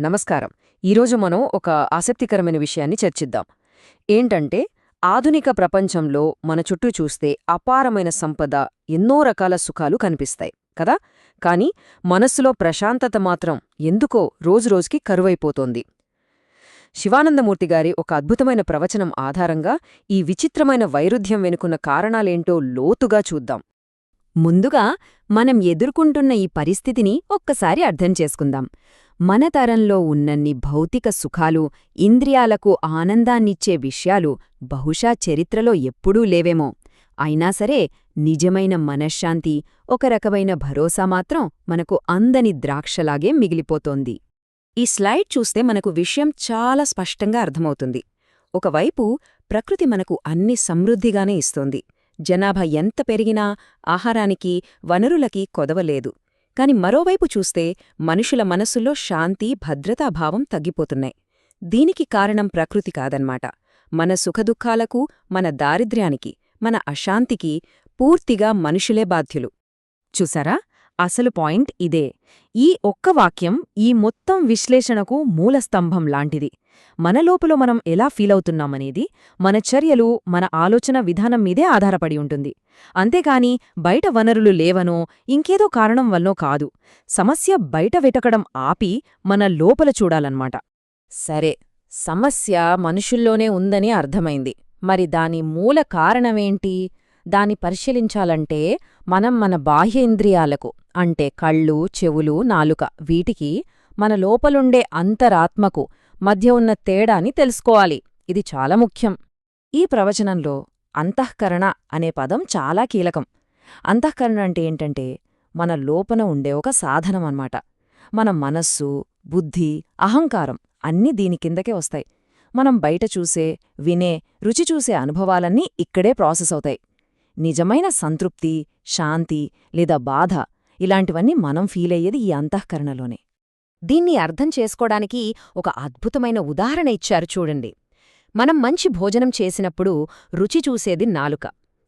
నమస్కారం. ఈరోజు మనం ఒక ఆసక్తికరమైన విషయాన్ని చర్చిద్దాం. ఏంటంటే, ఆధునిక ప్రపంచంలో మన చుట్టూ చూస్తే అపారమైన సంపద, ఎన్నో రకాల సుఖాలు కనిపిస్తాయి కదా. కాని మనస్సులో ప్రశాంతత మాత్రం ఎందుకో రోజురోజుకి కరువైపోతోంది. శివానందమూర్తి గారి ఒక అద్భుతమైన ప్రవచనం ఆధారంగా ఈ విచిత్రమైన వైరుధ్యం వెనుకున్న కారణాలేంటో లోతుగా చూద్దాం. ముందుగా మనం ఎదుర్కొంటున్న ఈ పరిస్థితిని ఒక్కసారి అర్థం చేసుకుందాం. మన తరంలో ఉన్నన్ని భౌతిక సుఖాలు, ఇంద్రియాలకు ఆనందాన్నిచ్చే విషయాలు బహుశా చరిత్రలో ఎప్పుడూ లేవేమో. అయినా సరే నిజమైన మనశ్శాంతి, ఒక రకమైన భరోసా మాత్రం మనకు అందని ద్రాక్షలాగే మిగిలిపోతోంది. ఈ స్లైడ్ చూస్తే మనకు విషయం చాలా స్పష్టంగా అర్థమవుతుంది. ఒకవైపు ప్రకృతి మనకు అన్ని సమృద్ధిగానే ఇస్తోంది. జనాభా ఎంత పెరిగినా ఆహారానికి, వనరులకి కొదవలేదు. కాని మరోవైపు చూస్తే మనుషుల మనసులో శాంతి, భద్రతాభావం తగ్గిపోతున్నాయి. దీనికి కారణం ప్రకృతి కాదన్మాట. మన సుఖదుఖాలకు, మన దారిద్ర్యానికి, మన అశాంతికి పూర్తిగా మనుషులే బాధ్యులు. చూసారా, అసలు పాయింట్ ఇదే. ఈ ఒక్క వాక్యం ఈ మొత్తం విశ్లేషణకు మూలస్తంభం లాంటిది. మన లోపల మనం ఎలా ఫీలవుతున్నామనేది మన చర్యలు, మన ఆలోచన విధానం మీదే ఆధారపడి ఉంటుంది. అంతేకాని బయట వనరులు లేవనో, ఇంకేదో కారణం వల్లనో కాదు. సమస్య బయట వెతకడం ఆపి మన లోపల చూడాలన్నమాట. సరే, సమస్య మనుషుల్లోనే ఉందని అర్థమైంది. మరి దాని మూల కారణమేంటి? దాన్ని పరిశీలించాలంటే మనం మన బాహ్యేంద్రియాలకు, అంటే కళ్ళు, చెవులు, నాలుక, వీటికి, మన లోపలుండే అంతరాత్మకు మధ్య ఉన్న తేడాని తెలుసుకోవాలి. ఇది చాలా ముఖ్యం. ఈ ప్రవచనంలో అంతఃకరణ అనే పదం చాలా కీలకం. అంతఃకరణ అంటే ఏంటంటే మన లోపన ఉండే ఒక సాధనమన్నమాట. మన మనస్సు, బుద్ధి, అహంకారం అన్నీ దీని కిందకే వస్తాయి. మనం బయట చూసే, వినే, రుచి చూసే అనుభవాలన్నీ ఇక్కడే ప్రాసెస్ అవుతాయి. నిజమైన సంతృప్తి, శాంతి లేదా బాధ ఇలాంటివన్నీ మనం ఫీలయ్యేది ఈ అంతఃకరణలోనే. దీన్ని అర్థం చేసుకోవడానికి ఒక అద్భుతమైన ఉదాహరణ ఇచ్చారు చూడండి. మనం మంచి భోజనం చేసినప్పుడు రుచి చూసేది నాలుక.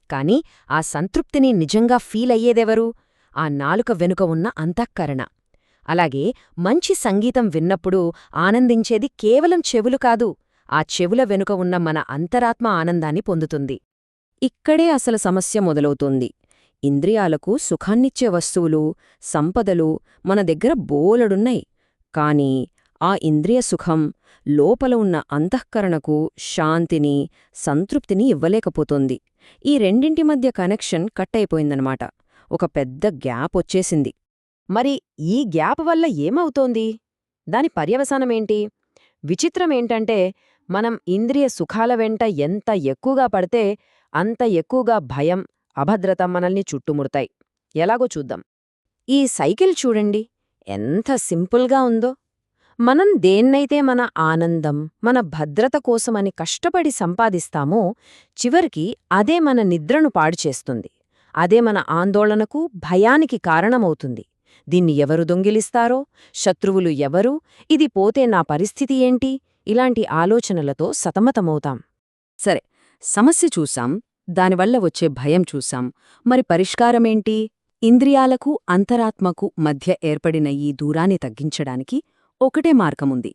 కాని ఆ సంతృప్తిని నిజంగా ఫీలయ్యేదెవరు? ఆ నాలుక వెనుక ఉన్న అంతఃకరణ. అలాగే మంచి సంగీతం విన్నప్పుడు ఆనందించేది కేవలం చెవులు కాదు, ఆ చెవుల వెనుక ఉన్న మన అంతరాత్మ ఆనందాన్ని పొందుతుంది. ఇక్కడే అసలు సమస్య మొదలవుతుంది. ఇంద్రియాలకు సుఖాన్నిచ్చే వస్తువులు, సంపదలు మన దగ్గర బోలెడున్నాయి. కాని ఆ ఇంద్రియ సుఖం లోపల ఉన్న అంతఃకరణకు శాంతిని, సంతృప్తిని ఇవ్వలేకపోతోంది. ఈ రెండింటి మధ్య కనెక్షన్ కట్ అయిపోయిందనమాట. ఒక పెద్ద గ్యాప్ వచ్చేసింది. మరి ఈ గ్యాప్ వల్ల ఏమవుతోంది? దాని పర్యవసానమేంటి? విచిత్రమేంటంటే మనం ఇంద్రియ సుఖాల వెంట ఎంత ఎక్కువగా పడితే అంత ఎక్కువగా భయం, అభద్రత మనల్ని చుట్టుముడతాయి. ఎలాగో చూద్దాం. ఈ సైకిల్ చూడండి, ఎంత సింపుల్గా ఉందో. మనం దేన్నైతే మన ఆనందం, మన భద్రత కోసమని కష్టపడి సంపాదిస్తామో చివరికి అదే మన నిద్రను పాడుచేస్తుంది. అదే మన ఆందోళనకు, భయానికి కారణమవుతుంది. దీన్ని ఎవరు దొంగిలిస్తారో, శత్రువులు ఎవరు, ఇది పోతే నా పరిస్థితి ఏంటి, ఇలాంటి ఆలోచనలతో సతమతమవుతాం. సరే, సమస్య చూసాం, దానివల్ల వచ్చే భయం చూసాం. మరి పరిష్కారమేంటి? ఇంద్రియాలకు, అంతరాత్మకు మధ్య ఏర్పడిన ఈ దూరాన్ని తగ్గించడానికి ఒకటే మార్గముంది.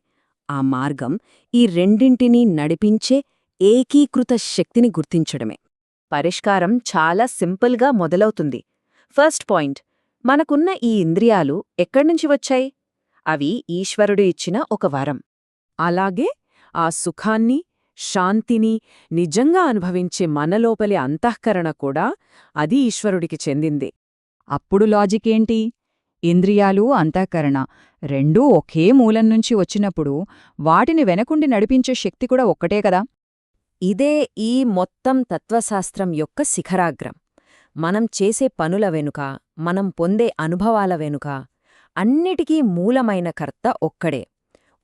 ఆ మార్గం ఈ రెండింటినీ నడిపించే ఏకీకృత శక్తిని గుర్తించడమే. పరిష్కారం చాలా సింపుల్గా మొదలవుతుంది. ఫస్ట్ పాయింట్, మనకున్న ఈ ఇంద్రియాలు ఎక్కడ్నుంచి వచ్చాయి? అవి ఈశ్వరుడు ఇచ్చిన ఒక వరం. అలాగే ఆ సుఖాన్ని, శాంతిని నిజంగా అనుభవించే మనలోపలి అంతఃకరణ కూడా అది ఈశ్వరుడికి చెందిందే. అప్పుడు లాజికేంటి? ఇంద్రియాలు, అంతఃకరణ రెండూ ఒకే మూలం నుంచి వచ్చినప్పుడు వాటిని వెనకుండి నడిపించే శక్తి కూడా ఒక్కటే కదా. ఇదే ఈ మొత్తం తత్వశాస్త్రం యొక్క శిఖరాగ్రం. మనం చేసే పనుల వెనుక, మనం పొందే అనుభవాల వెనుక అన్నిటికీ మూలమైన కర్త ఒక్కడే.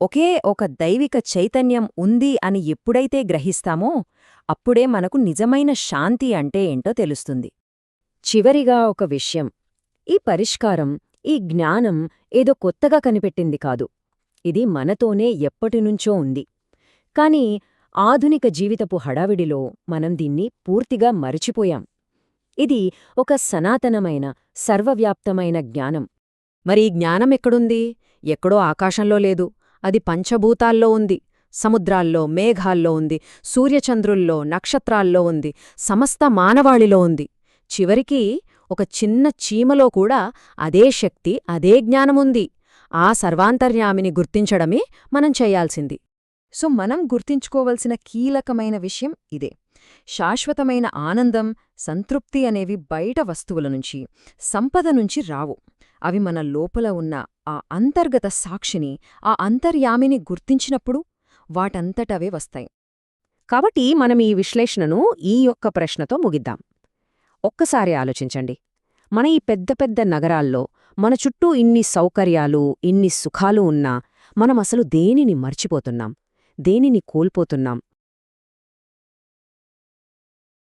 ఒకే ఒక దైవిక చైతన్యం ఉంది అని ఎప్పుడైతే గ్రహిస్తామో అప్పుడే మనకు నిజమైన శాంతి అంటే ఏంటో తెలుస్తుంది. చివరిగా ఒక విషయం, ఈ పరిష్కారం, ఈ జ్ఞానం ఏదో కొత్తగా కనిపెట్టింది కాదు. ఇది మనతోనే ఎప్పటినుంచో ఉంది. కాని ఆధునిక జీవితపు హడావిడిలో మనం దీన్ని పూర్తిగా మరిచిపోయాం. ఇది ఒక సనాతనమైన, సర్వవ్యాప్తమైన జ్ఞానం. మరి ఈ జ్ఞానం ఎక్కడుంది? ఎక్కడో ఆకాశంలో లేదు, అది పంచభూతాల్లో ఉంది, సముద్రాల్లో, మేఘాల్లో ఉంది, సూర్యచంద్రుల్లో, నక్షత్రాల్లో ఉంది, సమస్త మానవాళిలో ఉంది. చివరికి ఒక చిన్న చీమలో కూడా అదే శక్తి, అదే జ్ఞానముంది. ఆ సర్వాంతర్యామిని గుర్తించడమే మనం చెయ్యాల్సింది. సో మనం గుర్తించుకోవలసిన కీలకమైన విషయం ఇదే. శాశ్వతమైన ఆనందం, సంతృప్తి అనేవి బయట వస్తువుల నుంచి, సంపద నుంచి రావు. అవి మన లోపల ఉన్న ఆ అంతర్గత సాక్షిని, ఆ అంతర్యామిని గుర్తించినప్పుడు వాటంతటవే వస్తాయి. కాబట్టి మనం ఈ విశ్లేషణను ఈ యొక్క ప్రశ్నతో ముగిద్దాం. ఒక్కసారి ఆలోచించండి. మన ఈ పెద్ద పెద్ద నగరాల్లో మన చుట్టూ ఇన్ని సౌకర్యాలు, ఇన్ని సుఖాలు ఉన్నా మనమసలు దేనిని మర్చిపోతున్నాం, దేనిని కోల్పోతున్నాం?